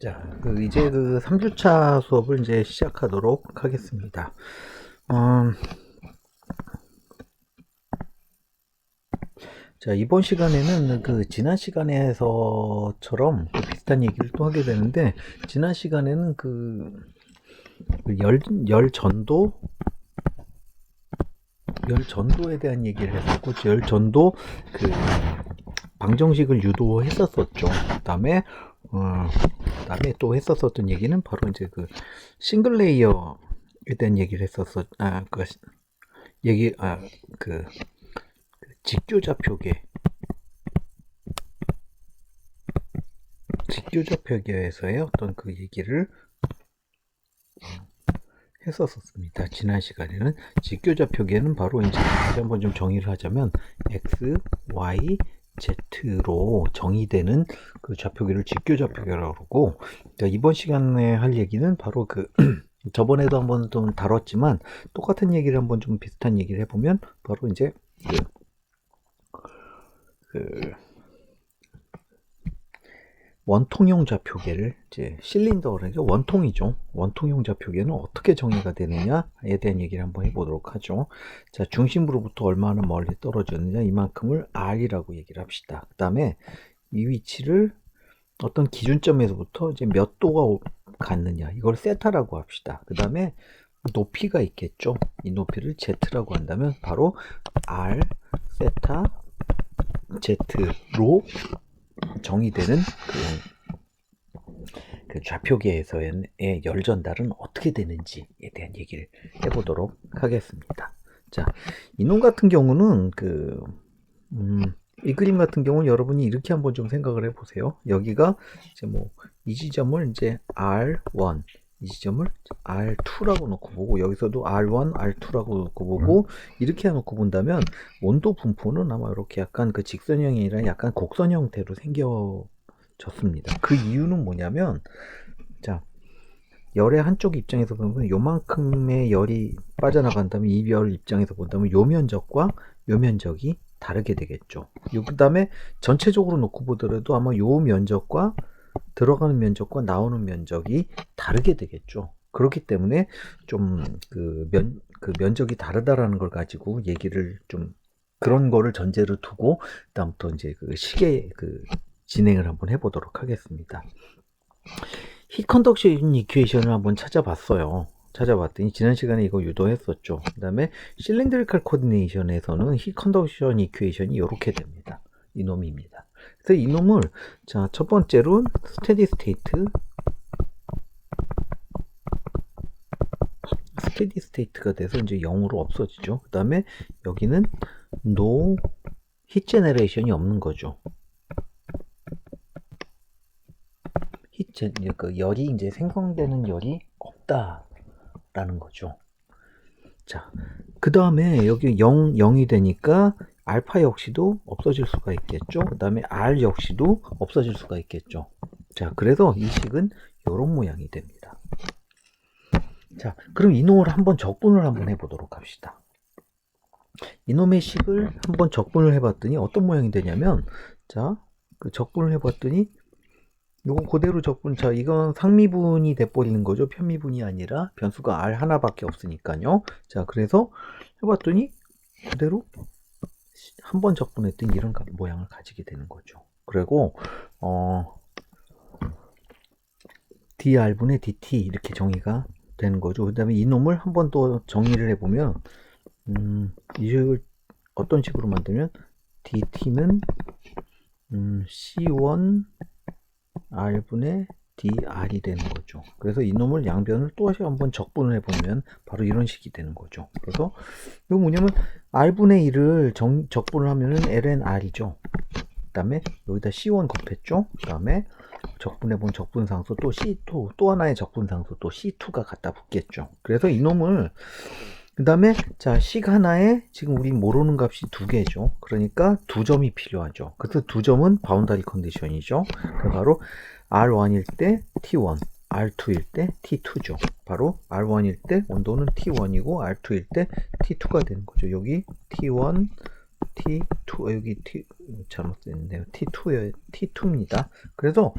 자, 이제 3주차 수업을 이제 시작하도록 하겠습니다. 자, 이번 시간에는 지난 시간에서처럼 비슷한 얘기를 또 하게 되는데, 지난 시간에는 열 전도에 대한 얘기를 했었고, 열 전도 방정식을 유도했었었죠. 그다음에 또 했었었던 얘기는 바로 이제 싱글 레이어에 대한 얘기를 했었었, 직교좌표계에서의 어떤 얘기를 했었습니다. 지난 시간에는 직교좌표계는 바로 이제 다시 한번 좀 정의를 하자면 x, y, z로 정의되는 좌표계를 직교좌표계라고 그러고, 그러니까 이번 시간에 할 얘기는 바로 저번에도 한번 좀 다뤘지만 똑같은 얘기를 한번 좀 비슷한 얘기를 해보면 바로 이제 원통형 좌표계를 이제 실린더라죠. 원통이죠. 원통형 좌표계는 어떻게 정의가 되느냐에 대한 얘기를 한번 해보도록 하죠. 자, 중심부로부터 얼마나 멀리 떨어졌느냐, 이만큼을 R이라고 얘기를 합시다. 그 다음에 이 위치를 어떤 기준점에서부터 이제 몇 도가 갔느냐, 이걸 세타라고 합시다. 그 다음에 높이가 있겠죠. 이 높이를 Z라고 한다면 바로 R 세타 Z로 정의되는 좌표계에서의 열 전달은 어떻게 되는지에 대한 얘기를 해보도록 하겠습니다. 자, 이놈 같은 경우는 이 그림 같은 경우는 여러분이 이렇게 한번 좀 생각을 해보세요. 여기가 이제 이 지점을 이제 R1, 이 지점을 R2라고 놓고 보고, 여기서도 R1, R2라고 놓고 보고, 이렇게 해놓고 본다면 온도 분포는 아마 이렇게 약간 직선형이 아니라 약간 곡선 형태로 생겨졌습니다. 그 이유는 뭐냐면, 자, 열의 한쪽 입장에서 보면 요만큼의 열이 빠져나간다면, 이 별 입장에서 본다면 요 면적과 요 면적이 다르게 되겠죠. 그 다음에 전체적으로 놓고 보더라도 아마 요 면적과 들어가는 면적과 나오는 면적이 다르게 되겠죠. 그렇기 때문에 좀 면적이 다르다라는 걸 가지고 얘기를 좀 그런 거를 전제로 두고 다음부터 이제 시계 진행을 한번 해보도록 하겠습니다. 히트 컨덕션 이퀘이션을 한번 찾아봤더니 지난 시간에 이거 유도했었죠. 그 다음에 실린드리컬 코디네이션에서는 히트 컨덕션 이퀘이션이 이렇게 됩니다. 이 놈입니다. 그래서 이 놈을, 자, 첫 번째로 스테디 스테이트가 돼서 이제 0으로 없어지죠. 그 다음에 여기는 no heat generation이 없는 거죠. 열이 이제 생성되는 열이 없다라는 거죠. 자, 그 다음에 여기 0이 되니까 알파 역시도 없어질 수가 있겠죠. 그 다음에 R 역시도 없어질 수가 있겠죠. 자, 그래서 이 식은 이런 모양이 됩니다. 자, 그럼 이놈을 한번 적분을 한번 해보도록 합시다. 이놈의 식을 한번 적분을 해봤더니 어떤 모양이 되냐면, 자, 적분을 해봤더니 요거 그대로 적분, 자, 이건 상미분이 돼버리는 거죠. 편미분이 아니라 변수가 R 하나밖에 없으니까요. 자, 그래서 해봤더니 그대로 한번 적분했더니 이런 모양을 가지게 되는 거죠. 그리고 dr분의 dt 이렇게 정의가 되는 거죠. 그 다음에 이놈을 한 번 더 정의를 해보면 이걸 어떤 식으로 만들면 dt는 c1 r분의 dr이 되는 거죠. 그래서 이놈을 양변을 또 한번 적분을 해보면 바로 이런 식이 되는 거죠. 그래서 이거 뭐냐면 r분의 1을 적분을 하면은 ln r이죠. 그 다음에 여기다 c1 곱했죠. 그 다음에 적분해본 적분상수 또 c2, 또 하나의 적분상수 또 c2가 갖다 붙겠죠. 그래서 이놈을 그 다음에 자, 식 하나에 지금 우리 모르는 값이 두 개죠. 그러니까 두 점이 필요하죠. 그래서 두 점은 바운다리 컨디션이죠. 바로 R1일 때 T1, R2일 때 T2죠. 바로 R1일 때 온도는 T1이고 R2일 때 T2가 되는 거죠. 여기 T1, T2, 여기 잘못됐네요. T2입니다. 그래서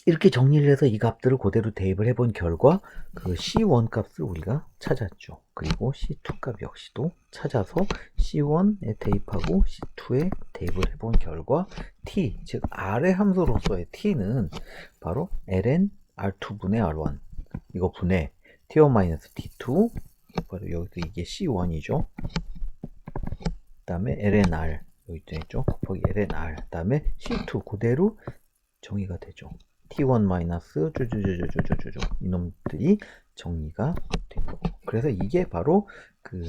이렇게 정리를 해서 이 값들을 그대로 대입을 해본 결과 그 C1 값을 우리가 찾았죠. 그리고 C2 값 역시도 찾아서 C1에 대입하고 C2에 대입을 해본 결과 T, 즉 R의 함수로서의 T는 바로 ln R2분의 R1 이거 분의 T1-T2 바로 여기도 이게 C1이죠. 그 다음에 ln R 여기 있죠. 곱하기 ln R 그 다음에 C2 그대로 정의가 되죠. T1 마이너스 쭈쭈쭈쭈쭈쭈쭈 이놈들이 정리가 된 거고. 그래서 이게 바로 그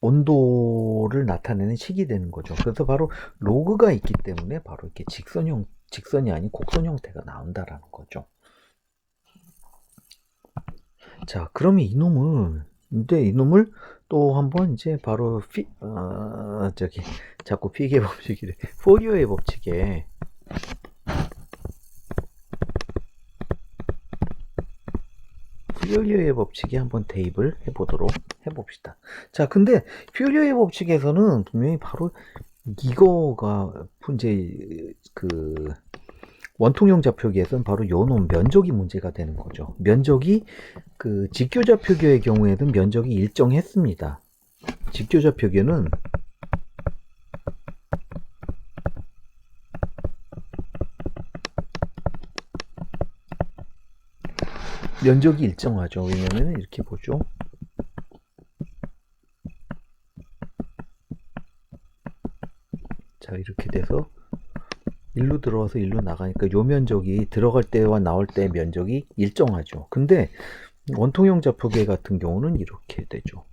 온도를 나타내는 식이 되는 거죠. 그래서 바로 로그가 있기 때문에 바로 이렇게 직선이 아닌 곡선 형태가 나온다라는 거죠. 자, 그러면 이놈을 또 한번 이제 바로 자꾸 피게 법칙이래. 포리어의 법칙에 퓨리어의 법칙에 한번 대입을 해보도록 해봅시다. 자, 근데 퓨리어의 법칙에서는 분명히 바로 이거가 이제 그 원통형 좌표기에서는 바로 요놈 면적이 문제가 되는 거죠. 면적이 그 직교 좌표기의 경우에는 면적이 일정했습니다. 직교 좌표기는 면적이 일정하죠. 왜냐면 이렇게 보죠. 자, 이렇게 돼서 일로 들어와서 일로 나가니까 요 면적이 들어갈 때와 나올 때 면적이 일정하죠. 근데 원통형 좌표계 같은 경우는 이렇게 되죠.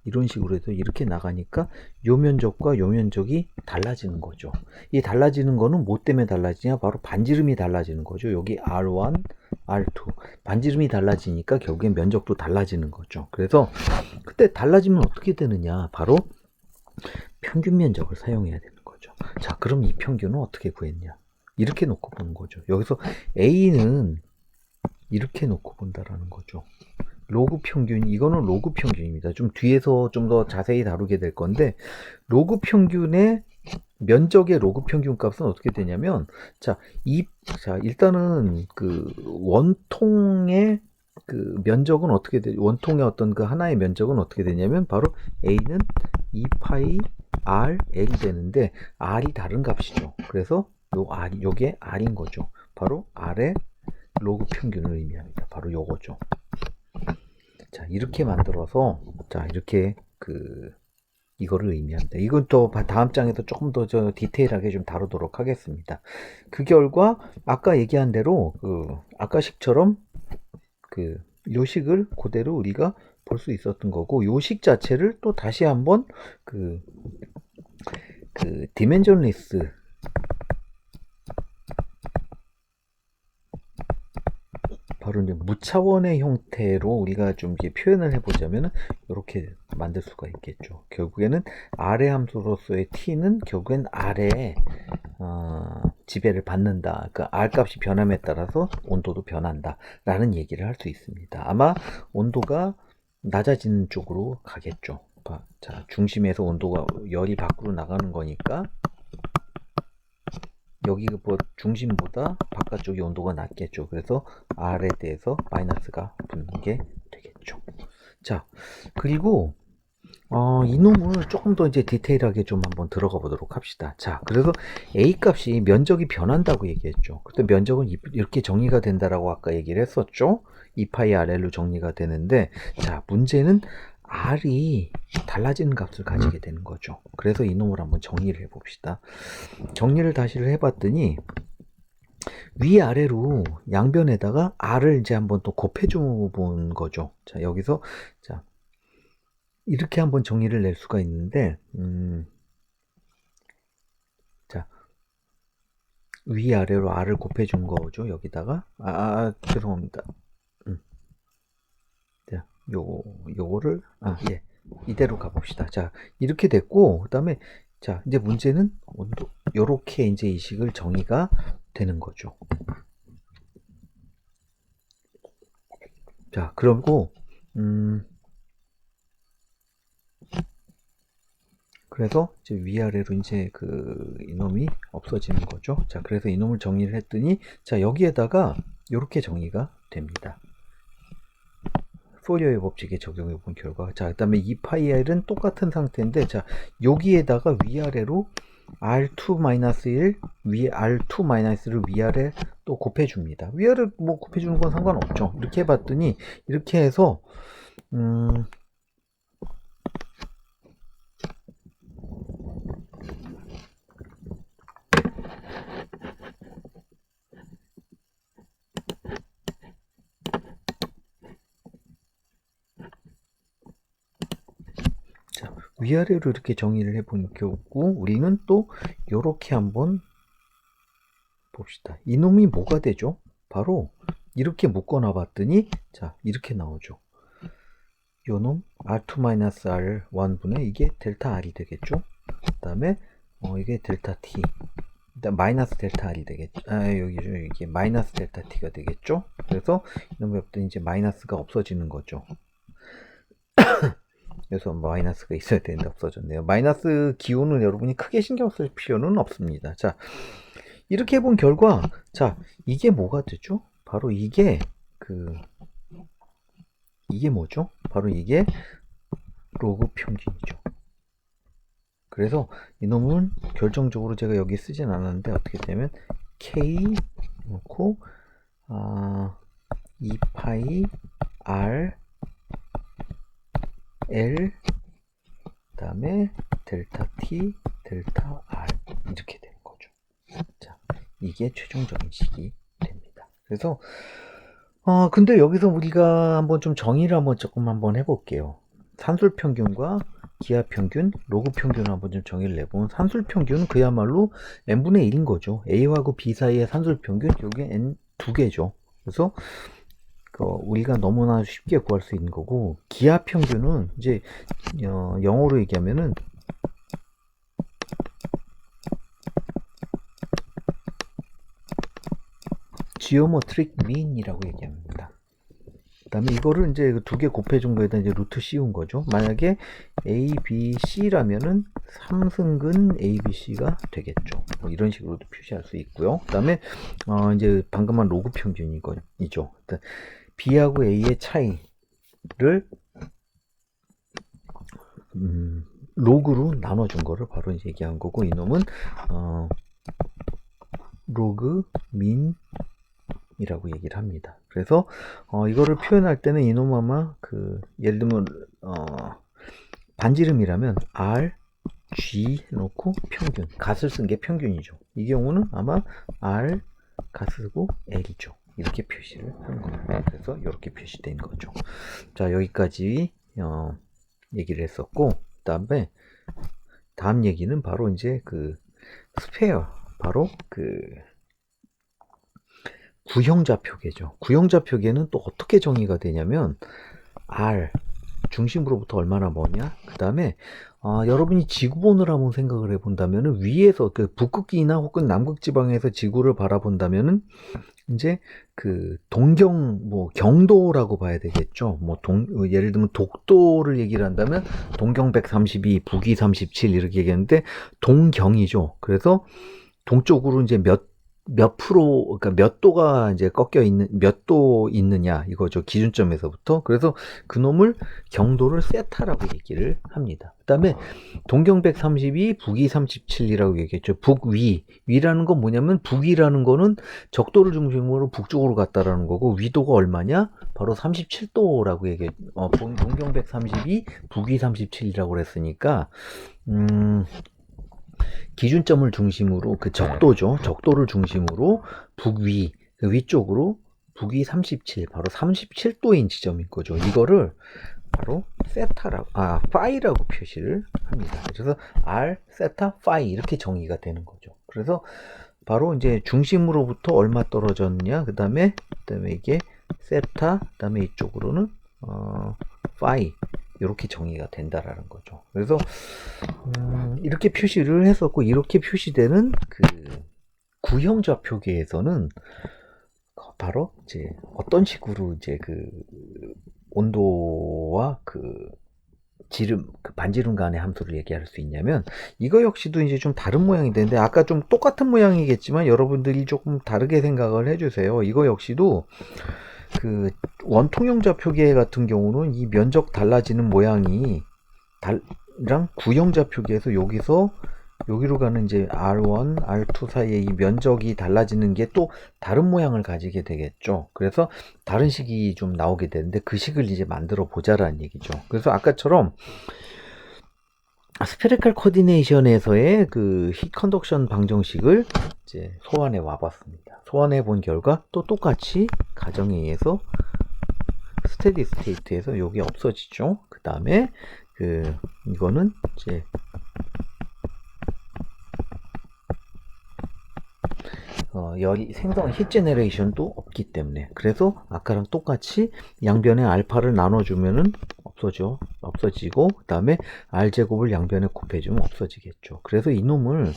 이런 식으로 해서 이렇게 나가니까 요 면적과 요 면적이 달라지는 거죠. 이 달라지는 거는 뭐 때문에 달라지냐? 바로 반지름이 달라지는 거죠. 여기 R1, R2 반지름이 달라지니까 결국엔 면적도 달라지는 거죠. 그래서 그때 달라지면 어떻게 되느냐? 바로 평균 면적을 사용해야 되는 거죠. 자, 그럼 이 평균은 어떻게 구했냐? 이렇게 놓고 보는 거죠. 여기서 A는 이렇게 놓고 본다라는 거죠. 로그 평균, 이거는 로그 평균입니다. 좀 뒤에서 좀 더 자세히 다루게 될 건데, 로그 평균의 면적의 로그 평균 값은 어떻게 되냐면, 자, 일단은 그 원통의 그 면적은 어떻게 원통의 어떤 그 하나의 면적은 어떻게 되냐면, 바로 A는 2파이 RL이 되는데, R이 다른 값이죠. 그래서 요게 R인 거죠. 바로 R의 로그 평균을 의미합니다. 바로 요거죠. 자, 이렇게 만들어서, 자, 이렇게 이거를 의미합니다. 이건 또 다음 장에서 조금 더 디테일하게 좀 다루도록 하겠습니다. 그 결과, 아까 얘기한 대로, 아까식처럼, 요식을 그대로 우리가 볼 수 있었던 거고, 요식 자체를 또 다시 한번, 디멘전리스, 바로 이제 무차원의 형태로 우리가 좀 이제 표현을 해보자면 이렇게 만들 수가 있겠죠. 결국에는 R의 함수로서의 T는 결국엔 R의 지배를 받는다. 그 R 값이 변함에 따라서 온도도 변한다. 라는 얘기를 할 수 있습니다. 아마 온도가 낮아지는 쪽으로 가겠죠. 자, 중심에서 온도가 열이 밖으로 나가는 거니까 여기 뭐 중심보다 바깥쪽이 온도가 낮겠죠. 그래서 R에 대해서 마이너스가 붙는 게 되겠죠. 자, 그리고 이놈을 조금 더 이제 디테일하게 좀 한번 들어가 보도록 합시다. 자, 그래서 A 값이 면적이 변한다고 얘기했죠. 그때 면적은 이렇게 정리가 된다라고 아까 얘기를 했었죠. 2파이 RL로 정리가 되는데, 자, 문제는 R이 달라지는 값을 가지게 되는 거죠. 그래서 이놈을 한번 정리를 해봅시다. 정리를 다시를 해봤더니 위아래로 양변에다가 R을 이제 한번 또 곱해줘 본 거죠. 자, 여기서 자 이렇게 한번 정리를 낼 수가 있는데 자 위아래로 R을 곱해준 거죠. 여기다가 죄송합니다. 자, 요거를 예, 이대로 가봅시다. 자, 이렇게 됐고 그다음에 자, 이제 문제는 온도 요렇게 이제 이 식을 정의가 되는 거죠. 자, 그리고 그래서 이제 위아래로 이제 그 이놈이 없어지는 거죠. 자, 그래서 이놈을 정리를 했더니 자, 여기에다가 이렇게 정리가 됩니다. 포리어의 법칙에 적용해 본 결과. 자, 그다음에 이 파이 R은 똑같은 상태인데 자, 여기에다가 위아래로 R2-1 R2-를 위아래 또 곱해 줍니다. 위아래 뭐 곱해 주는 건 상관없죠. 이렇게 해 봤더니 이렇게 해서 자, 위아래로 이렇게 정의를 해본 거고 우리는 또 이렇게 한번 봅시다. 이놈이 뭐가 되죠? 바로 이렇게 묶어놔 봤더니 자, 이렇게 나오죠. 요놈 R2-R1분의 이게 델타 R이 되겠죠. 그 다음에 이게 델타 T, 일단 마이너스 델타 R이 되겠죠. 여기죠. 이게 마이너스 델타 T가 되겠죠. 그래서 이놈이 없더니 이제 마이너스가 없어지는 거죠. 그래서 마이너스가 있어야 되는데 없어졌네요. 마이너스 기호는 여러분이 크게 신경 쓸 필요는 없습니다. 자, 이렇게 해본 결과 자, 이게 뭐가 되죠? 바로 이게 이게 뭐죠? 바로 이게 로그 평균이죠. 그래서 이놈은 결정적으로 제가 여기 쓰진 않았는데 어떻게 되면 K 놓고 2파이 R L 그 다음에 델타 T 델타 R 이렇게 되는 거죠. 자, 이게 최종적인 식이 됩니다. 그래서 근데 여기서 우리가 한번 좀 정의를 조금 한번 해볼게요. 산술 평균과 기하 평균, 로그 평균을 한번 좀 정의를 내보면 산술 평균은 그야말로 n분의 1인 거죠. A하고 B 사이의 산술 평균, 여기 n 두 개죠. 그래서 우리가 너무나 쉽게 구할 수 있는 거고, 기하 평균은 이제 영어로 얘기하면은 지오메트릭 민이라고 얘기합니다. 그 다음에 이거를 이제 두 개 곱해준 거에다 이제 루트 씌운 거죠. 만약에 A, B, C라면은 3승근 A, B, C가 되겠죠. 뭐 이런 식으로도 표시할 수 있고요. 그 다음에 이제 방금 한 로그 평균이죠. B하고 A의 차이를 로그로 나눠준 거를 바로 이제 얘기한 거고, 이놈은 로그 민 이라고 얘기를 합니다. 그래서 이거를 표현할 때는 이놈 아마 예를 들면 반지름이라면 R, G 놓고 평균, 갓을 쓴 게 평균이죠. 이 경우는 아마 R 갓을 쓰고 L이죠. 이렇게 표시를 하는 겁니다. 그래서 이렇게 표시된 거죠. 자, 여기까지 얘기를 했었고, 그다음에 다음 얘기는 바로 이제 스페어, 바로 구형좌표계죠. 구형좌표계는 또 어떻게 정의가 되냐면 R 중심으로부터 얼마나 머냐, 그 다음에 여러분이 지구본을 한번 생각을 해본다면 위에서 북극이나 혹은 남극지방에서 지구를 바라본다면은 이제 경도라고 봐야 되겠죠. 예를 들면 독도를 얘기를 한다면 동경 132, 북위 37 이렇게 얘기하는데 동경이죠. 그래서 동쪽으로 이제 몇 프로, 그러니까 몇 도가 이제 몇 도 있느냐, 이거죠. 기준점에서부터. 그래서 그놈을 경도를 세타라고 얘기를 합니다. 그 다음에 동경 132, 북위 37이라고 얘기했죠. 위라는 건 뭐냐면, 북위라는 거는 적도를 중심으로 북쪽으로 갔다라는 거고, 위도가 얼마냐? 바로 37도라고 동경 132, 북위 37이라고 그랬으니까, 기준점을 중심으로 적도죠. 적도를 중심으로 북위, 위쪽으로 북위 37, 바로 37도인 지점인 거죠. 이거를 바로 파이라고 표시를 합니다. 그래서 R, 세타, 파이 이렇게 정의가 되는 거죠. 그래서 바로 이제 중심으로부터 얼마 떨어졌냐, 그 다음에 이게 세타, 그 다음에 이쪽으로는 파이, 이렇게 정의가 된다라는 거죠. 그래서 이렇게 표시를 했었고, 이렇게 표시되는 구형좌표계에서는 바로 이제 어떤 식으로 이제 온도와 지름, 그 반지름 간의 함수를 얘기할 수 있냐면, 이거 역시도 이제 좀 다른 모양이 되는데, 아까 좀 똑같은 모양이겠지만, 여러분들이 조금 다르게 생각을 해주세요. 이거 역시도, 그, 원통형좌 표기 같은 경우는 이 면적 달라지는 모양이, 랑 구형좌 표기에서 여기로 가는 이제 R1, R2 사이에 이 면적이 달라지는 게 또 다른 모양을 가지게 되겠죠. 그래서 다른 식이 좀 나오게 되는데 그 식을 이제 만들어 보자라는 얘기죠. 그래서 아까처럼 스페리컬 코디네이션에서의 그 힛 컨덕션 방정식을 이제 소환해 와봤습니다. 소환해 본 결과 또 똑같이 가정에 의해서 스테디 스테이트에서 여기 없어지죠. 그 다음에 이거는 이제 생성 힛 제너레이션도 없기 때문에, 그래서 아까랑 똑같이 양변에 알파를 나눠주면은 없어지고, 그 다음에 r제곱을 양변에 곱해주면 없어지겠죠. 그래서 이놈을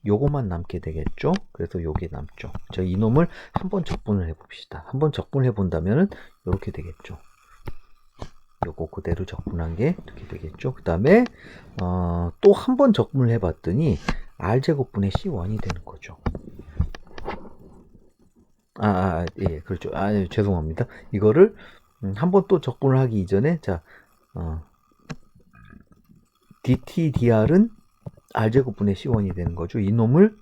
요거만 남게 되겠죠. 그래서 요게 남죠. 자, 이놈을 한번 적분을 해봅시다. 한번 적분해 본다면은 이렇게 되겠죠. 요거 그대로 적분한 게 이렇게 되겠죠. 그 다음에 또 한 번 적분을 해봤더니 r제곱분의 C1이 되는 거죠. 예, 그렇죠. 죄송합니다. 이거를 한번 또 적분을 하기 이전에, 자, dt dr은 r제곱분의 C1이 되는 거죠. 이놈을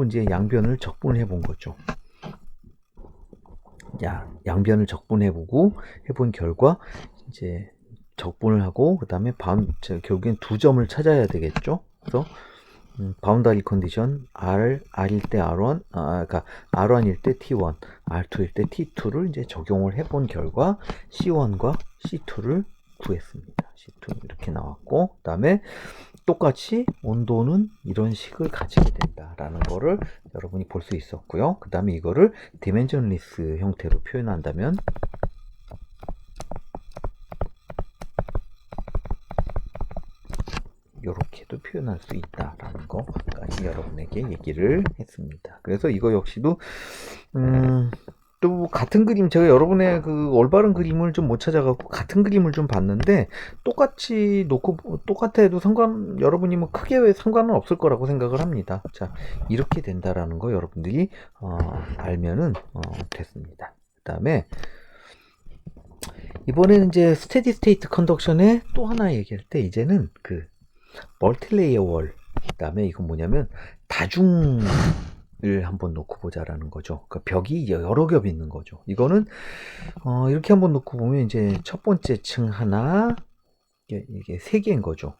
이제 양변을 적분을 해본 거죠. 양변을 적분해보고 해본 결과 이제 적분을 하고, 그 다음에 결국엔 두 점을 찾아야 되겠죠. 그래서 바운더리 컨디션 R일 때 R1, 그러니까 R1일 때 T1, R2일 때 T2를 이제 적용을 해본 결과 C1과 C2를 구했습니다. C2 이렇게 나왔고, 그 다음에 똑같이 온도는 이런 식을 가지게 된다라는 거를 여러분이 볼 수 있었고요. 그 다음에 이거를 디멘전리스 형태로 표현한다면 이렇게도 표현할 수 있다라는 거까지 여러분에게 얘기를 했습니다. 그래서 이거 역시도 또 같은 그림, 제가 여러분의 그 올바른 그림을 좀 못 찾아갖고 같은 그림을 좀 봤는데 똑같이 놓고 똑같아 해도 여러분이 뭐 크게 상관은 없을 거라고 생각을 합니다. 자, 이렇게 된다라는 거 여러분들이 알면은 됐습니다. 그 다음에 이번에는 이제 스테디 스테이트 컨덕션에 또 하나 얘기할 때 이제는 그 멀티레이어 월, 그 다음에 이건 뭐냐면 다중을 한번 놓고 보자라는 거죠. 그러니까 벽이 여러 겹 있는 거죠. 이거는 이렇게 한번 놓고 보면 이제 첫 번째 층 하나, 이게 세 개인 거죠.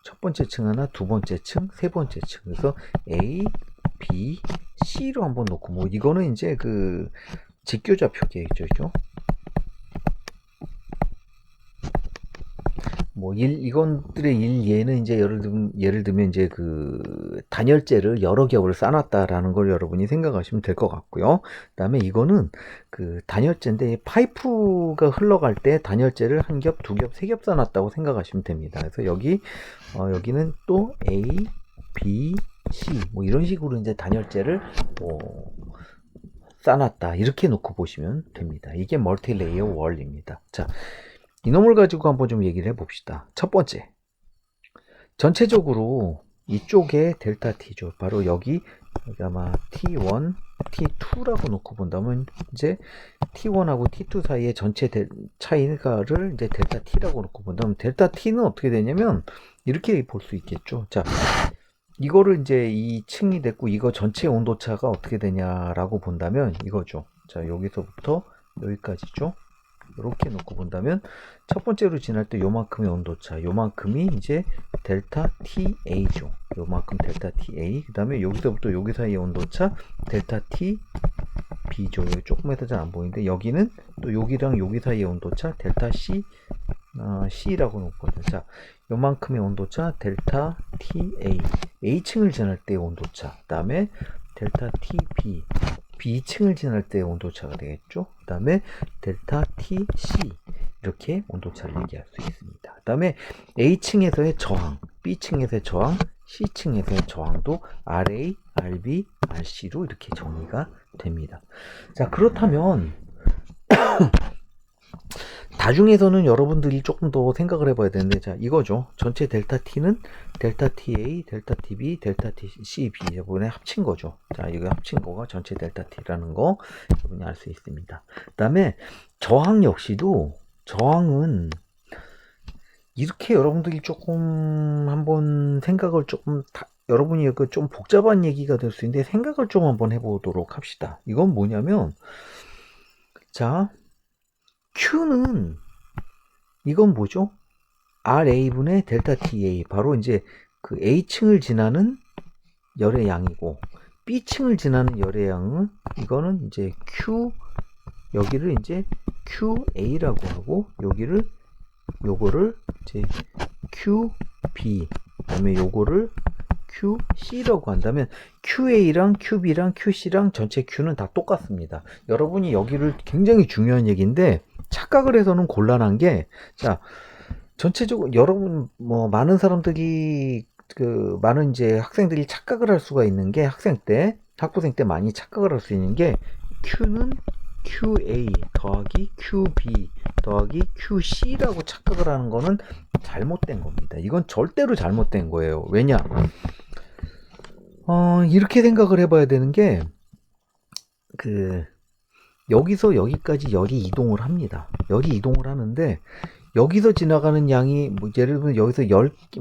첫 번째 층 하나, 두 번째 층, 세 번째 층. 그래서 A, B, C로 한번 놓고, 뭐 이거는 이제 그 직교자 표기죠. 뭐 이건들의 일예는 이제 예를 들면 이제 그 단열재를 여러 겹을 쌓았다라는 걸 여러분이 생각하시면 될 것 같고요. 그다음에 이거는 그 단열재인데 파이프가 흘러갈 때 단열재를 한 겹, 두 겹, 세 겹 쌓았다고 생각하시면 됩니다. 그래서 여기는 또 A, B, C 뭐 이런 식으로 이제 단열재를 쌓았다 이렇게 놓고 보시면 됩니다. 이게 멀티레이어 월입니다. 자, 이놈을 가지고 한번 좀 얘기를 해봅시다. 첫 번째, 전체적으로 이쪽에 델타 T죠. 바로 여기 아마 T1, T2라고 놓고 본다면 이제 T1하고 T2 사이의 전체 차이가를 이제 델타 T라고 놓고 본다면 델타 T는 어떻게 되냐면 이렇게 볼 수 있겠죠. 자, 이거를 이제 이 층이 됐고 이거 전체 온도차가 어떻게 되냐라고 본다면 이거죠. 자, 여기서부터 여기까지죠. 이렇게 놓고 본다면 첫 번째로 지날 때 요만큼의 온도차, 요만큼이 이제 델타 TA죠. 요만큼 델타 TA. 그 다음에 여기서부터 여기 사이의 온도차 델타 TB죠. 여기 조금에서 잘 안 보이는데 여기는 또 여기랑 여기 사이의 온도차 델타 C라고 놓거든요. 자, 요만큼의 온도차 델타 TA. A층을 지날 때의 온도차. 그 다음에 델타 TB. B층을 지날 때의 온도차가 되겠죠. 그 다음에 델타 TC 이렇게 온도차를 얘기할 수 있습니다. 그 다음에 A층에서의 저항, B층에서의 저항, C층에서의 저항도 RA, RB, RC로 이렇게 정리가 됩니다. 자, 그렇다면 다중에서는 여러분들이 조금 더 생각을 해봐야 되는데, 자, 이거죠. 전체 델타 t는 델타 ta, 델타 tb, 델타 tcb 이번에 합친 거죠. 자, 이거 합친 거가 전체 델타 t라는 거 여러분이 알 수 있습니다. 그 다음에 저항 역시도, 저항은 이렇게 여러분들이 조금 한번 생각을 조금 여러분이 좀 복잡한 얘기가 될 수 있는데 생각을 좀 한번 해보도록 합시다. 이건 뭐냐면, 자, Q는 이건 뭐죠? RA분의 델타 TA, 바로 이제 그 A층을 지나는 열의 양이고, B층을 지나는 열의 양은 이거는 이제 Q, 여기를 이제 QA라고 하고, 여기를 요거를 이제 QB, 그다음에 요거를 QC라고 한다면 QA랑 QB랑 QC랑 전체 Q는 다 똑같습니다. 여러분이 여기를 굉장히 중요한 얘기인데 착각을 해서는 곤란한 게, 자, 전체적으로 여러분 뭐 많은 사람들이 많은 이제 학생들이 착각을 할 수가 있는 게, 학부생 때 많이 착각을 할 수 있는 게 Q는 QA 더하기 QB 더하기 QC라고 착각을 하는 거는 잘못된 겁니다. 이건 절대로 잘못된 거예요. 왜냐? 이렇게 생각을 해봐야 되는 게, 여기서 여기까지 열이 이동을 합니다. 열이 이동을 하는데, 여기서 지나가는 양이, 뭐, 예를 들면 여기서 10개,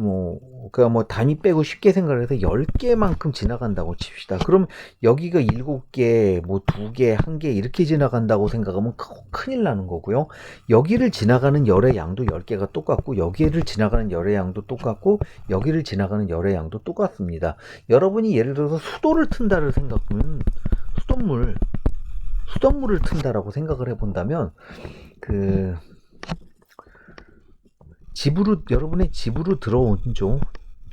그러니까 단위 빼고 쉽게 생각을 해서 10개만큼 지나간다고 칩시다. 그럼 여기가 7개, 2개, 1개 이렇게 지나간다고 생각하면 큰일 나는 거고요. 여기를 지나가는 열의 양도 10개가 똑같고, 여기를 지나가는 열의 양도 똑같고, 여기를 지나가는 열의 양도 똑같습니다. 여러분이 예를 들어서 수도를 튼다를 생각하면, 수돗물을 튼다라고 생각을 해본다면, 여러분의 집으로 들어오죠.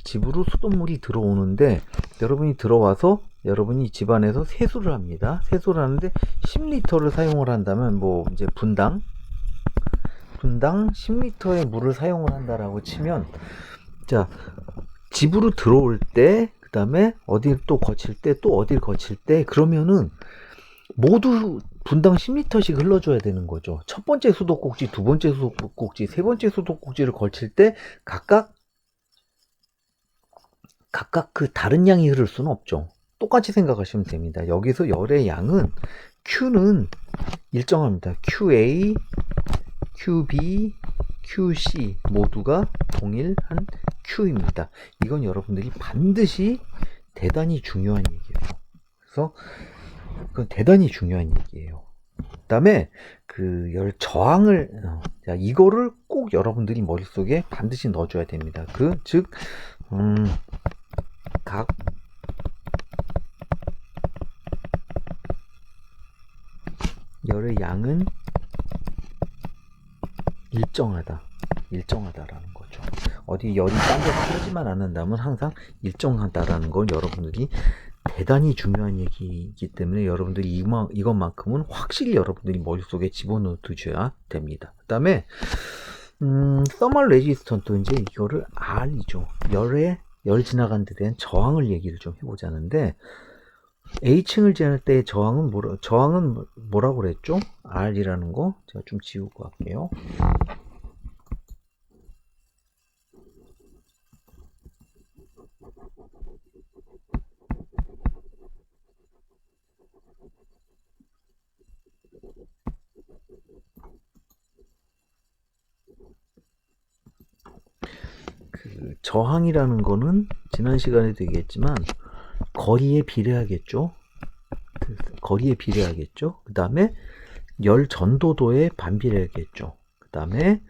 집으로 수돗물이 들어오는데, 여러분이 들어와서 여러분이 집안에서 세수를 합니다. 세수를 하는데 10리터를 사용을 한다면, 뭐 이제 분당 10리터의 물을 사용을 한다라고 치면, 자, 집으로 들어올 때, 그 다음에 어딜 또 거칠 때, 또 어딜 거칠 때, 그러면은 모두 분당 10리터씩 흘러줘야 되는 거죠. 첫 번째 수도꼭지, 두 번째 수도꼭지, 세 번째 수도꼭지를 걸칠 때 각각 그 다른 양이 흐를 수는 없죠. 똑같이 생각하시면 됩니다. 여기서 열의 양은 Q는 일정합니다. QA, QB, QC 모두가 동일한 Q입니다. 이건 여러분들이 반드시 대단히 중요한 얘기예요. 그래서 그건 대단히 중요한 얘기예요. 그 다음에 열 저항을, 자, 이거를 꼭 여러분들이 머릿속에 반드시 넣어줘야 됩니다. 즉, 각 열의 양은 일정하다라는 거죠. 어디 열이 딴 데서 흐르지만 않는다면 항상 일정하다라는 건 여러분들이 대단히 중요한 얘기이기 때문에 여러분들이 이것만큼은 확실히 여러분들이 머릿속에 집어넣어 두셔야 됩니다. 그 다음에 서멀 레지스턴트, 이제 이거를 R이죠. 열 지나간 데 대한 저항을 얘기를 좀 해보자는데, A층을 지날 때의 저항은 뭐라고 그랬죠? R이라는 거 제가 좀 지우고 갈게요. 저항이라는 거는 지난 시간에도 얘기했지만 거리에 비례하겠죠. 그 다음에 열 전도도에 반비례하겠죠. 그 다음에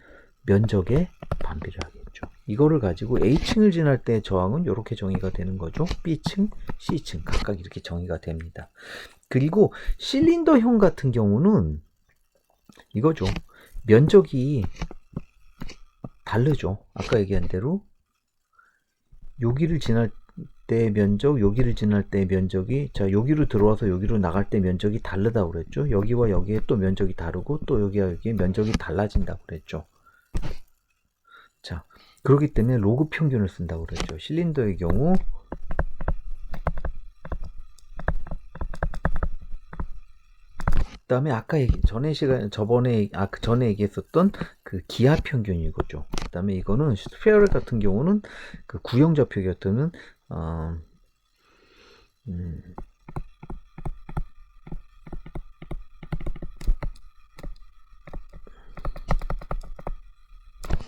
면적에 반비례하겠죠. 이거를 가지고 A층을 지날 때 저항은 이렇게 정의가 되는 거죠. B층, C층 각각 이렇게 정의가 됩니다. 그리고 실린더형 같은 경우는 이거죠. 면적이 다르죠. 아까 얘기한 대로 여기를 지날 때 면적, 여기를 지날 때 면적이, 자, 여기로 들어와서 여기로 나갈 때 면적이 다르다고 그랬죠. 여기와 여기에 또 면적이 다르고, 또 여기와 여기에 면적이 달라진다고 그랬죠. 자, 그렇기 때문에 로그 평균을 쓴다고 그랬죠. 실린더의 경우 그다음에 아까 저번에 그 전에 얘기했었던 그 기하 평균 이거죠. 그다음에 이거는 스페어럴 같은 경우는 그 구형 좌표기였던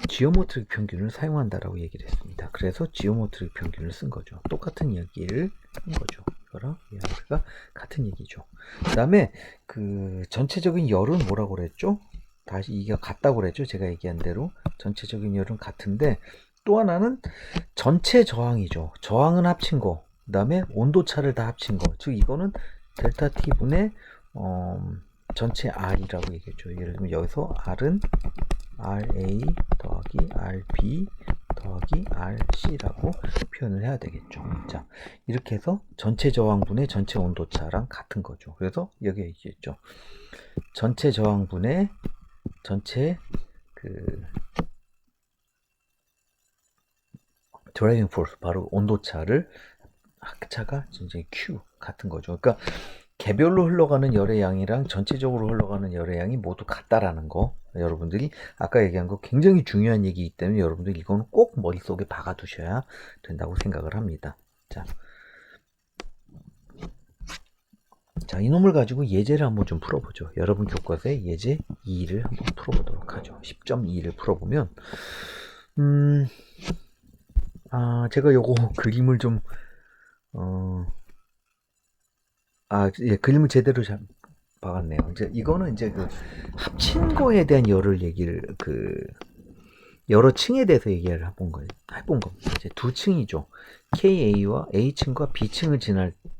지오메트릭 평균을 사용한다라고 얘기를 했습니다. 그래서 지오메트릭 평균을 쓴 거죠. 똑같은 얘기를 한 거죠. 이거랑 얘가 같은 얘기죠. 그 다음에 그 전체적인 열은 뭐라고 그랬죠? 다시 이게 같다고 그랬죠. 제가 얘기한 대로 전체적인 열은 같은데 또 하나는 전체 저항이죠. 저항은 합친 거. 그 다음에 온도차를 다 합친 거. 즉 이거는 델타 T 분의 전체 R이라고 얘기했죠. 예를 들면 여기서 R은 RA 더하기 RB 더하기 RC라고 표현을 해야 되겠죠. 자, 이렇게 해서 전체 저항분의 전체 온도차랑 같은 거죠. 그래서 여기 얘기했죠. 전체 저항분의 전체 그 드라이빙 포스, 바로 온도차를 합차가 이제 Q 같은 거죠. 그러니까 개별로 흘러가는 열의 양이랑 전체적으로 흘러가는 열의 양이 모두 같다라는 거, 여러분들이 아까 얘기한 거 굉장히 중요한 얘기이기 때문에 여러분들 이거는 꼭 머릿속에 박아 두셔야 된다고 생각을 합니다. 자, 이놈을 가지고 예제를 한번 좀 풀어보죠. 여러분 교과서에 예제 2를 한번 풀어보도록 하죠. 10.2를 풀어보면 제가 요거 그림을 좀 예, 그림을 제대로 잘 박았네요. 이제 이거는 이제 그 합친 거에 대한 여러 층에 대해서 얘기를 해본 겁니다. 이제 두 층이죠. KA와 A층과 B층을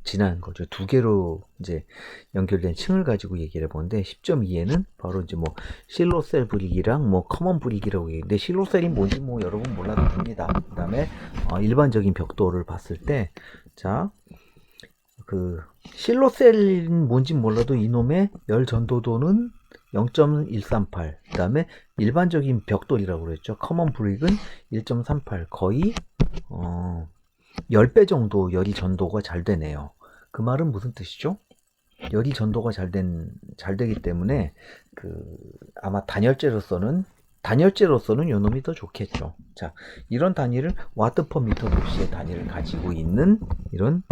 지나는 거죠. 두 개로 이제 연결된 층을 가지고 얘기를 해보는데 10.2에는 바로 이제 뭐 실로셀 브릭이랑 뭐 커먼 브릭이라고 얘기했는데 실로셀이 뭔지 뭐 여러분 몰라도 됩니다. 그 다음에 일반적인 벽돌을 봤을 때 자, 그 실로셀은 뭔지 몰라도 이놈의 열 전도도는 0.138. 그 다음에 일반적인 벽돌이라고 그랬죠. 커먼 브릭은 1.38. 거의 10배 정도 열이 전도가 잘 되네요. 그 말은 무슨 뜻이죠? 열이 전도가 잘 되기 때문에 아마 단열재로서는 요놈이 더 좋겠죠. 자, 이런 단위를 와트 퍼 미터 도시의 단위를 가지고 있는 이런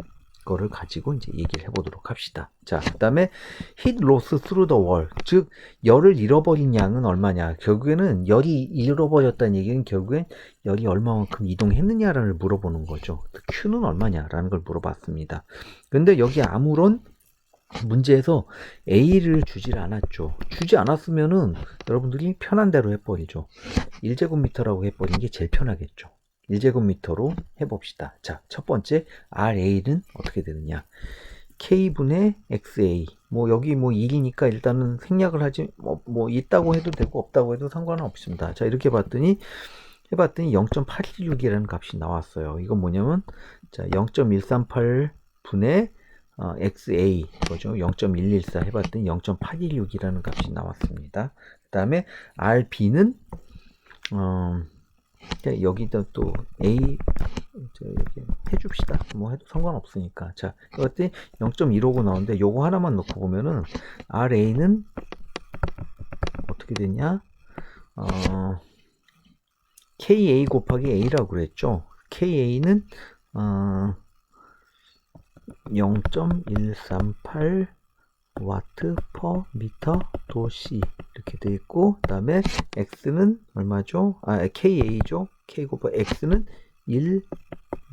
거를 가지고 이제 얘기를 해보도록 합시다. 자, 그 다음에 heat loss through the wall, 즉 열을 잃어버린 양은 얼마냐. 결국에는 열이 잃어버렸다는 얘기는 결국엔 열이 얼마만큼 이동했느냐를 물어보는 거죠. Q는 얼마냐라는 걸 물어봤습니다. 근데 여기 아무런 문제에서 A를 주질 않았죠. 주지 않았으면은 여러분들이 편한 대로 해버리죠. 1제곱미터라고 해버리는 게 제일 편하겠죠. 1제곱미터로 해봅시다. 자, 첫 번째 RA는 어떻게 되느냐. K분의 XA. 뭐 여기 뭐 1이니까 일단은 생략을 하지, 뭐 있다고 해도 되고 없다고 해도 상관은 없습니다. 자, 이렇게 해봤더니 0.816이라는 값이 나왔어요. 이건 뭐냐면 자, 0.138분의 XA 거죠. 0.114 해봤더니 0.816이라는 값이 나왔습니다. 그 다음에 RB는 여기다 또 A 이렇게 해줍시다. 뭐 해도 상관없으니까. 자, 이것도 0.159 나오는데 요거 하나만 놓고 보면은 RA는 어떻게 되냐? KA 곱하기 A라고 그랬죠. KA는 0.138 와트 퍼 미터 도시 이렇게 되어 있고, 그 다음에 X는 얼마죠? KA죠. K 곱하기 X는 1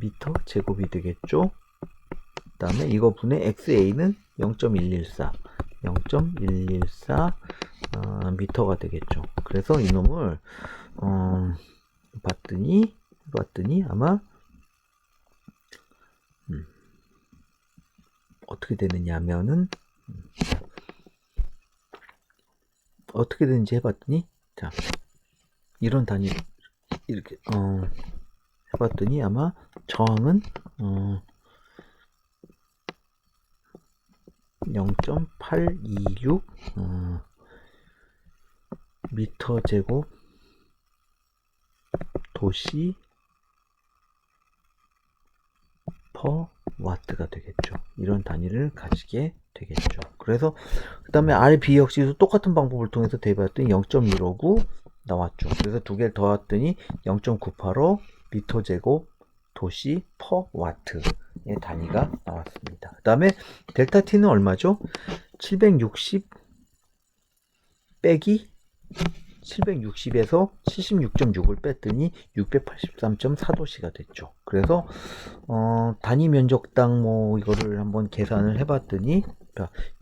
미터 제곱이 되겠죠. 그 다음에 이거 분의 XA는 0.114 미터가 되겠죠. 그래서 이놈을 봤더니 아마 어떻게 되느냐 하면은 어떻게 되는지 해봤더니 자, 이런 단위 이렇게 해봤더니 아마 저항은 0.826 미터 제곱 도시 퍼 와트가 되겠죠. 이런 단위를 가지게 되겠죠. 그래서 그 다음에 RB 역시도 똑같은 방법을 통해서 대입했더니 0.159 나왔죠. 그래서 두 개를 더했더니 0.985 미터 제곱 도시 퍼 와트의 단위가 나왔습니다. 그 다음에 델타 T는 얼마죠? 760 빼기 760에서 76.6을 뺐더니 683.4도씨가 됐죠. 그래서 단위 면적당 뭐 이거를 한번 계산을 해봤더니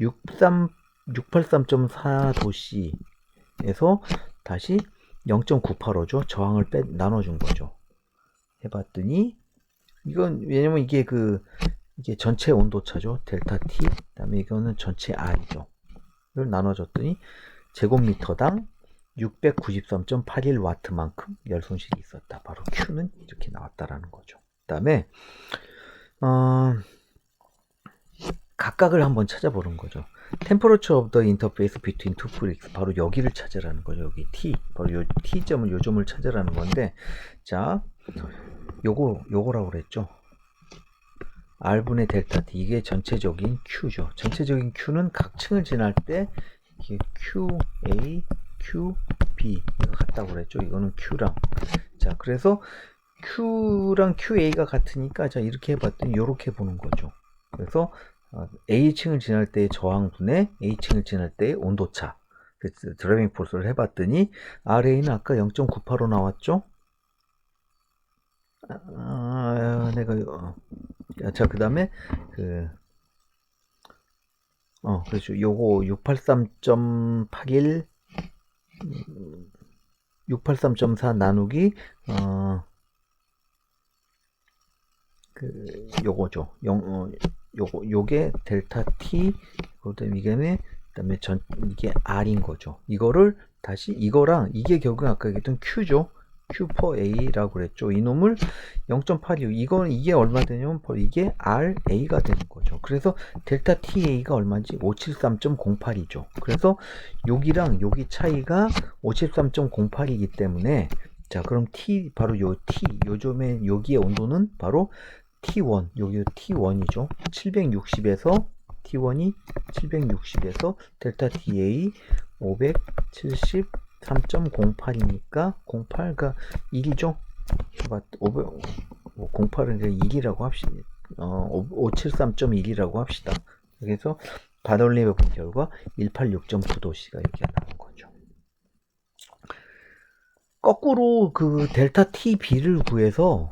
683.4도씨에서 다시 0.985죠. 저항을 나눠준 거죠. 해봤더니 이건 왜냐면 이게 이게 전체 온도차죠. 델타 T. 그다음에 이거는 전체 R이죠. 이걸 나눠줬더니 제곱미터당 693.81와트만큼 열손실이 있었다. 바로 Q는 이렇게 나왔다라는 거죠. 그 다음에 각각을 한번 찾아보는 거죠. Temperature of the interface between two bricks. 바로 여기를 찾으라는 거죠. 여기 T. 바로 요 T점을 요 점을 찾으라는 건데, 자, 요거라고 그랬죠. R분의 델타 T. 이게 전체적인 Q죠. 전체적인 Q는 각 층을 지날 때 이게 QA, QB 같다고 그랬죠. 이거는 Q랑. 자, 그래서 Q랑 QA가 같으니까 자, 이렇게 해봤더니 이렇게 보는 거죠. 그래서 A층을 지날 때의 저항분의 A층을 지날 때의 온도차. 드라이빙 포스를 해봤더니 RA는 아까 0.985 나왔죠. 자, 그 다음에 그렇죠. 요거 683.81 683.4 나누기 요거죠. 요게 델타 T, 그다음에 이게 R인 거죠. 이거를 다시 이거랑 이게 결국 아까 얘기했던 Q죠. Q per A라고 그랬죠. 이놈을 0.86 이게 얼마 되냐면 이게 RA가 되는 거죠. 그래서 델타 TA가 얼마인지 573.08이죠. 그래서 여기랑 여기 차이가 573.08이기 때문에 자, 그럼 바로 요 요점에 여기의 온도는 바로 T1, 여기 T1이죠. 760에서 T1이 760에서 델타 TA 573.08이니까 08가 1이죠. 08은 1이라고 합시다. 573.1이라고 합시다. 그래서 바돌림에 본 결과 186.9도씨가 여기가 나온 거죠. 거꾸로 델타 TB를 구해서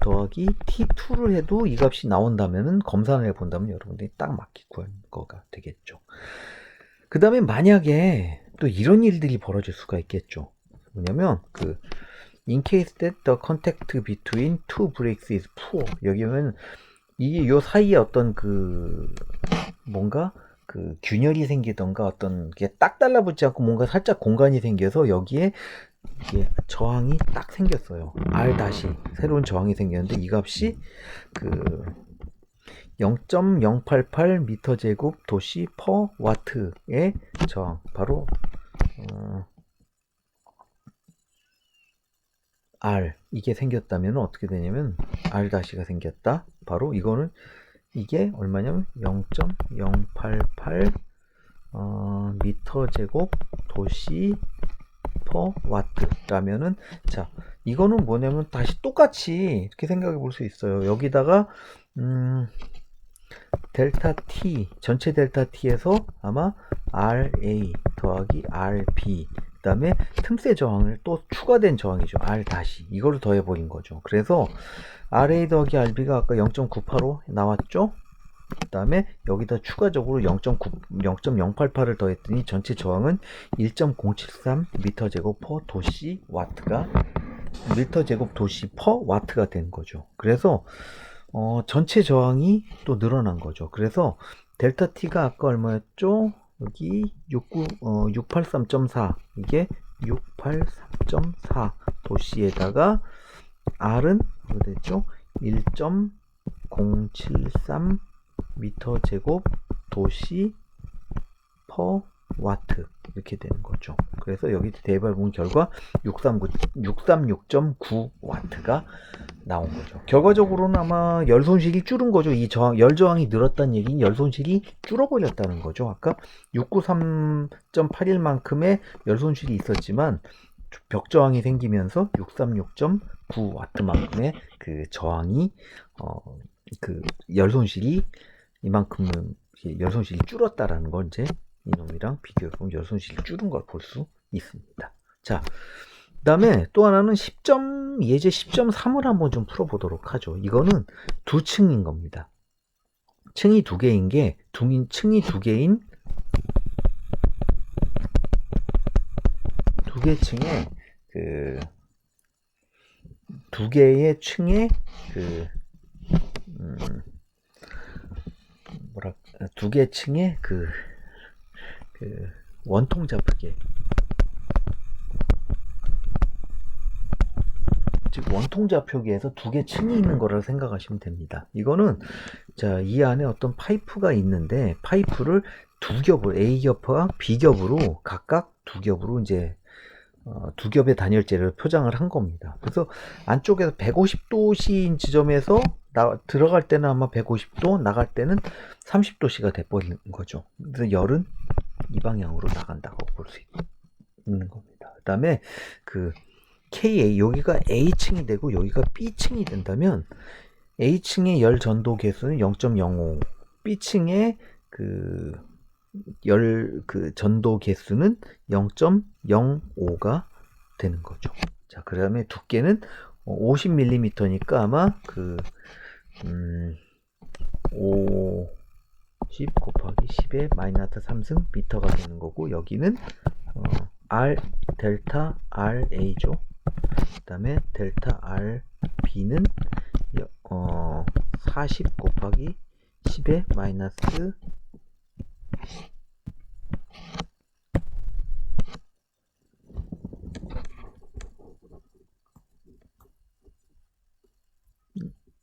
더하기 T2를 해도 이 값이 나온다면은 검산을 해본다면 여러분들이 딱 맞게 구할 거가 되겠죠. 그 다음에 만약에 또 이런 일들이 벌어질 수가 있겠죠. 뭐냐면 in case that the contact between two bricks is poor. 여기면 이게 요 사이에 어떤 뭔가 균열이 생기던가 어떤 게 딱 달라붙지 않고 뭔가 살짝 공간이 생겨서 여기에 이게 저항이 딱 생겼어요. R 새로운 저항이 생겼는데 이 값이 0.088 미터 제곱 도시 퍼 와트의 저항, 바로 R 이게 생겼다면 어떻게 되냐면 R가 생겼다. 바로 이거는 이게 얼마냐면 0.088 미터 제곱 도시 퍼 와트라면은, 자, 이거는 뭐냐면 다시 똑같이 이렇게 생각해 볼 수 있어요. 여기다가 델타 T, 전체 델타 T에서 아마 RA 더하기 RB, 그 다음에 틈새 저항을 또 추가된 저항이죠. R 이거를 더해 버린 거죠. 그래서 RA 더하기 RB가 아까 0.985 나왔죠. 그 다음에 여기다 추가적으로 0.088을 더했더니 전체 저항은 1.073 미터 제곱 퍼 도시 와트가 미터 제곱 도시 퍼 와트가 된 거죠. 그래서 전체 저항이 또 늘어난 거죠. 그래서 델타 T가 아까 얼마였죠? 여기 683.4, 이게 683.4 도시에다가 R은 뭐가 됐죠? 1.073 미터 제곱 도시 퍼 와트 이렇게 되는 거죠. 그래서 여기 대입해 본 결과 636.9 와트가 나온 거죠. 결과적으로는 아마 열 손실이 줄은 거죠. 이 열 저항이 늘었다는 얘기는 열 손실이 줄어버렸다는 거죠. 아까 693.81만큼의 열 손실이 있었지만 벽 저항이 생기면서 636.9W만큼의 그 저항이 그 열 손실이 이만큼 열 손실이 줄었다라는 걸 이제 이놈이랑 비교해 보면 열 손실이 줄은 걸 볼 수 있습니다. 자, 그 다음에 또 하나는 예제 10.3을 한번 좀 풀어보도록 하죠. 이거는 두 층인 겁니다. 층이 두 개인 게, 층이 두 개인 두 개 층에 두 개의 층에 두 개 층에 원통 좌표계, 즉 원통 좌표계에서 두 개 층이 있는 거라고 생각하시면 됩니다. 이거는 자, 이 안에 어떤 파이프가 있는데 파이프를 두 겹을 A 겹과 B 겹으로 각각 두 겹으로 이제 두 겹의 단열재를 표장을 한 겁니다. 그래서 안쪽에서 150도씨인 지점에서 들어갈 때는 아마 150도, 나갈 때는 30도씨가 돼버리는 거죠. 그래서 열은 이 방향으로 나간다고 볼 수 있는 겁니다. 그 다음에 KA, 여기가 A층이 되고 여기가 B층이 된다면 A층의 열 전도 개수는 0.05, B층의 전도 개수는 0.05가 되는 거죠. 자, 그 다음에 두께는 50mm니까 아마 50 곱하기 10의 마이너스 3승 미터가 되는 거고, 여기는 델타 RA죠. 그 다음에 델타 RB는 40 곱하기 10의 마이너스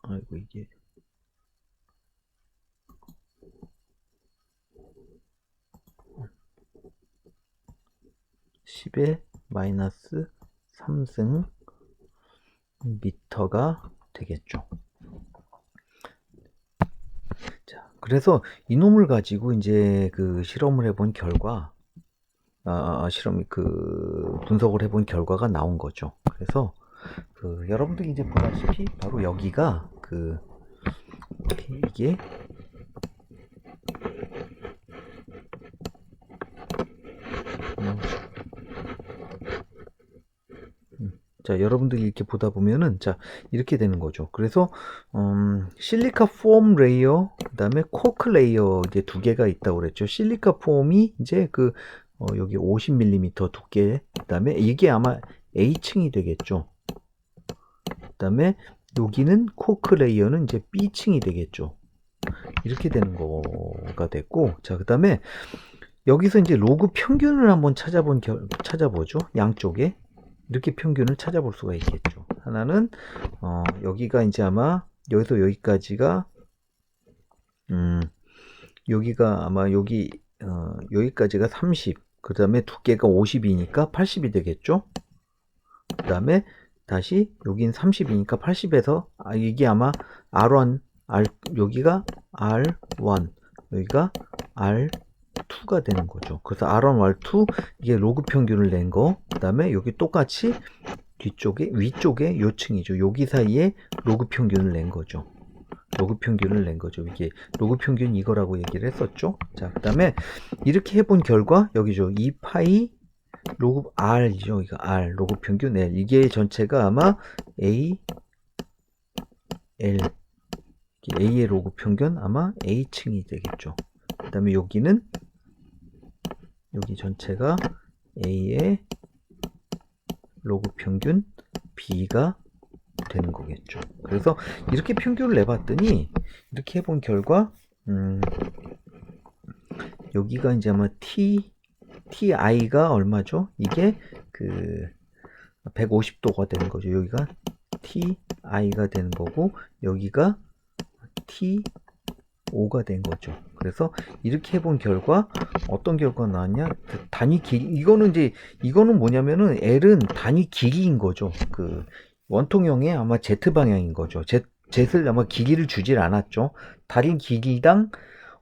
아이고 이게 10의 마이너스 3승 미터가 되겠죠. 자, 그래서 이놈을 가지고 이제 실험을 해본 결과, 분석을 해본 결과가 나온 거죠. 그래서 여러분들이 이제 보다시피 바로 여기가 이게 자, 여러분들이 이렇게 보다 보면은 자, 이렇게 되는 거죠. 그래서 실리카 폼 레이어, 그다음에 코크 레이어 이제 두 개가 있다고 그랬죠. 실리카 폼이 이제 여기 50mm 두께, 그다음에 이게 아마 A층이 되겠죠. 그다음에 여기는 코크 레이어는 이제 B층이 되겠죠. 이렇게 되는 거가 됐고, 자, 그다음에 여기서 이제 로그 평균을 한번 찾아보죠. 양쪽에 이렇게 평균을 찾아볼 수가 있겠죠. 하나는 여기가 이제 아마 여기서 여기까지가 여기가 아마 여기까지가 30, 그 다음에 두께가 50이니까 80이 되겠죠. 그 다음에 다시 여긴 30이니까 80에서 이게 아마 R1, 여기가 R1, 여기가 R2가 되는 거죠. 그래서 R1, R2 이게 로그 평균을 낸 거, 그 다음에 여기 똑같이 위쪽에 요층이죠. 여기 사이에 로그 평균을 낸 거죠. 이게 로그 평균 이거라고 얘기를 했었죠. 자, 그 다음에 이렇게 해본 결과 여기죠. 2파이 로그 R이죠. 이거 R 로그 평균 L, 이게 전체가 아마 A의 로그 평균 아마 A층이 되겠죠. 그 다음에 여기 전체가 A의 로그 평균 B가 되는 거겠죠. 그래서 이렇게 평균을 내봤더니 이렇게 해본 결과 여기가 이제 아마 TI가 얼마죠? 이게 150도가 되는 거죠. 여기가 TI가 되는 거고 여기가 T5가 된 거죠. 그래서 이렇게 해본 결과 어떤 결과가 나왔냐? 단위 길이, 이거는 뭐냐면은 L은 단위 길이인 거죠. 원통형의 아마 Z 방향인 거죠. Z를 아마 길이를 주질 않았죠. 다리 길이당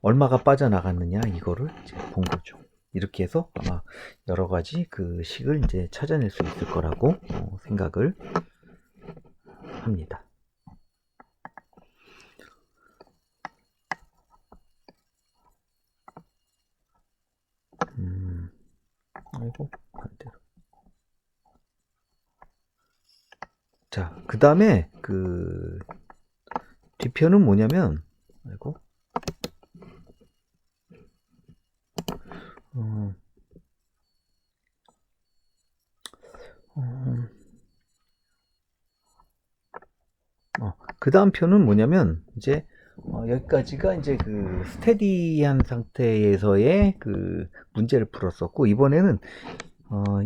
얼마가 빠져나갔느냐 이거를 이제 본 거죠. 이렇게 해서 아마 여러 가지 그 식을 이제 찾아낼 수 있을 거라고 생각을 합니다. 아이고 반대로. 자, 그 다음에 그 뒤편은 뭐냐면, 아이고, 그 다음 편은 뭐냐면, 이제, 여기까지가 이제 그 스테디한 상태에서의 그 문제를 풀었었고, 이번에는,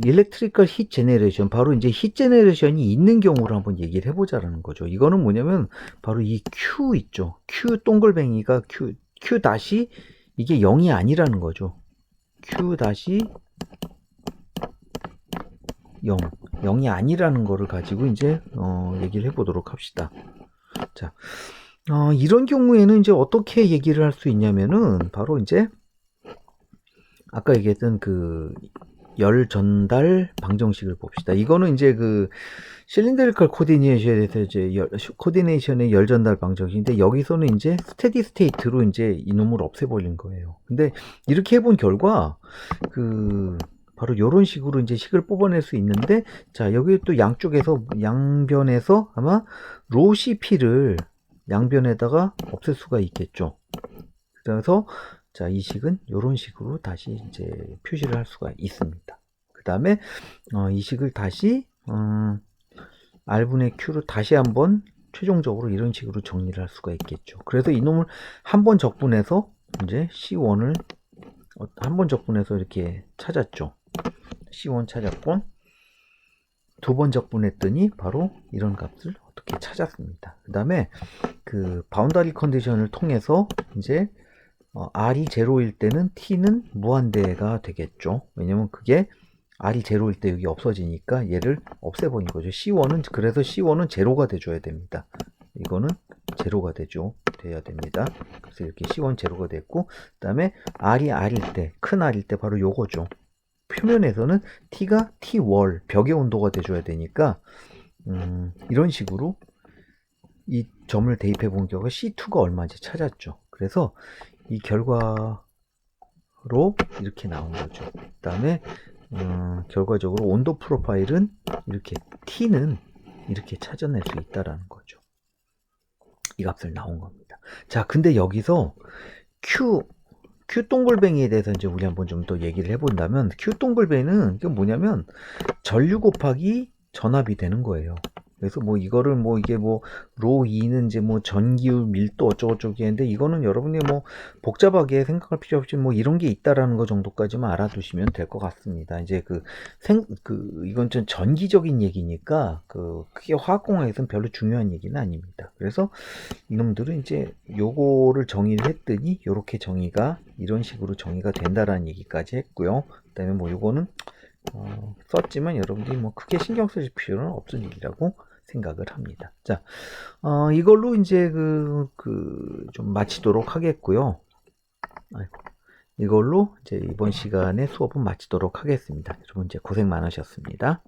일렉트리컬 힛 제네레이션, 바로 이제 힛 제네레이션이 있는 경우를 한번 얘기를 해보자라는 거죠. 이거는 뭐냐면, 바로 이 Q 있죠. Q 동글뱅이가 Q 다시, 이게 0이 아니라는 거죠. Q 다시 0, 0이 아니라는 거를 가지고 이제 얘기를 해보도록 합시다. 자, 이런 경우에는 이제 어떻게 얘기를 할 수 있냐면은 바로 이제 아까 얘기했던 그 열 전달 방정식을 봅시다. 이거는 이제 그 실린더리컬 코디네이션에서 이제 코디네이션의 열 전달 방정식인데 여기서는 이제 스테디 스테이트로 이제 이놈을 없애버린 거예요. 근데 이렇게 해본 결과 그 바로 이런 식으로 이제 식을 뽑아낼 수 있는데, 자, 여기 또 양쪽에서, 양변에서 아마 로 CP를 양변에다가 없앨 수가 있겠죠. 그래서, 자, 이 식은 이런 식으로 다시 이제 표시를 할 수가 있습니다. 그 다음에, 이 식을 다시, R분의 Q로 다시 한번 최종적으로 이런 식으로 정리를 할 수가 있겠죠. 그래서 이놈을 한번 적분해서 이제 C1을 한번 적분해서 이렇게 찾았죠. C1 찾았고 두 번 적분했더니 바로 이런 값을 어떻게 찾았습니다. 그 다음에 그 바운더리 컨디션을 통해서 이제 R이 제로일 때는 T는 무한대가 되겠죠. 왜냐면 그게 R이 제로일 때 여기 없어지니까 얘를 없애버린 거죠. C1은 그래서 C1은 제로가 돼줘야 됩니다. 이거는 제로가 돼야 됩니다. 그래서 이렇게 C1 제로가 됐고, 그 다음에 R이 R일 때, 큰 R일 때 바로 요거죠. 표면에서는 T가 T월, 벽의 온도가 돼줘야 되니까, 이런 식으로 이 점을 대입해 본 결과 C2가 얼마인지 찾았죠. 그래서 이 결과로 이렇게 나온 거죠. 그 다음에, 결과적으로 온도 프로파일은 이렇게 T는 이렇게 찾아낼 수 있다라는 거죠. 이 값을 나온 겁니다. 자, 근데 여기서 Q 동글뱅이에 대해서 이제 우리 한번 좀 더 얘기를 해본다면, Q 동글뱅이는 이게 뭐냐면 전류 곱하기 전압이 되는 거예요. 그래서 뭐 이거를 뭐 이게 뭐 로 2는 이제 뭐 전기율 밀도 어쩌고저쩌고 했는데, 이거는 여러분이 뭐 복잡하게 생각할 필요 없이 뭐 이런 게 있다라는 거 정도까지만 알아두시면 될 것 같습니다. 이제 이건 좀 전기적인 얘기니까 크게 화학공학에서는 별로 중요한 얘기는 아닙니다. 그래서 이놈들은 이제 요거를 정의를 했더니 요렇게 정의가 이런 식으로 정의가 된다라는 얘기까지 했고요. 그다음에 뭐 요거는 썼지만 여러분들이 뭐 크게 신경 쓰실 필요는 없을 일이라고 생각을 합니다. 자, 이걸로 이제 좀 마치도록 하겠고요. 아이고, 이걸로 이제 이번 시간에 수업은 마치도록 하겠습니다. 여러분 이제 고생 많으셨습니다.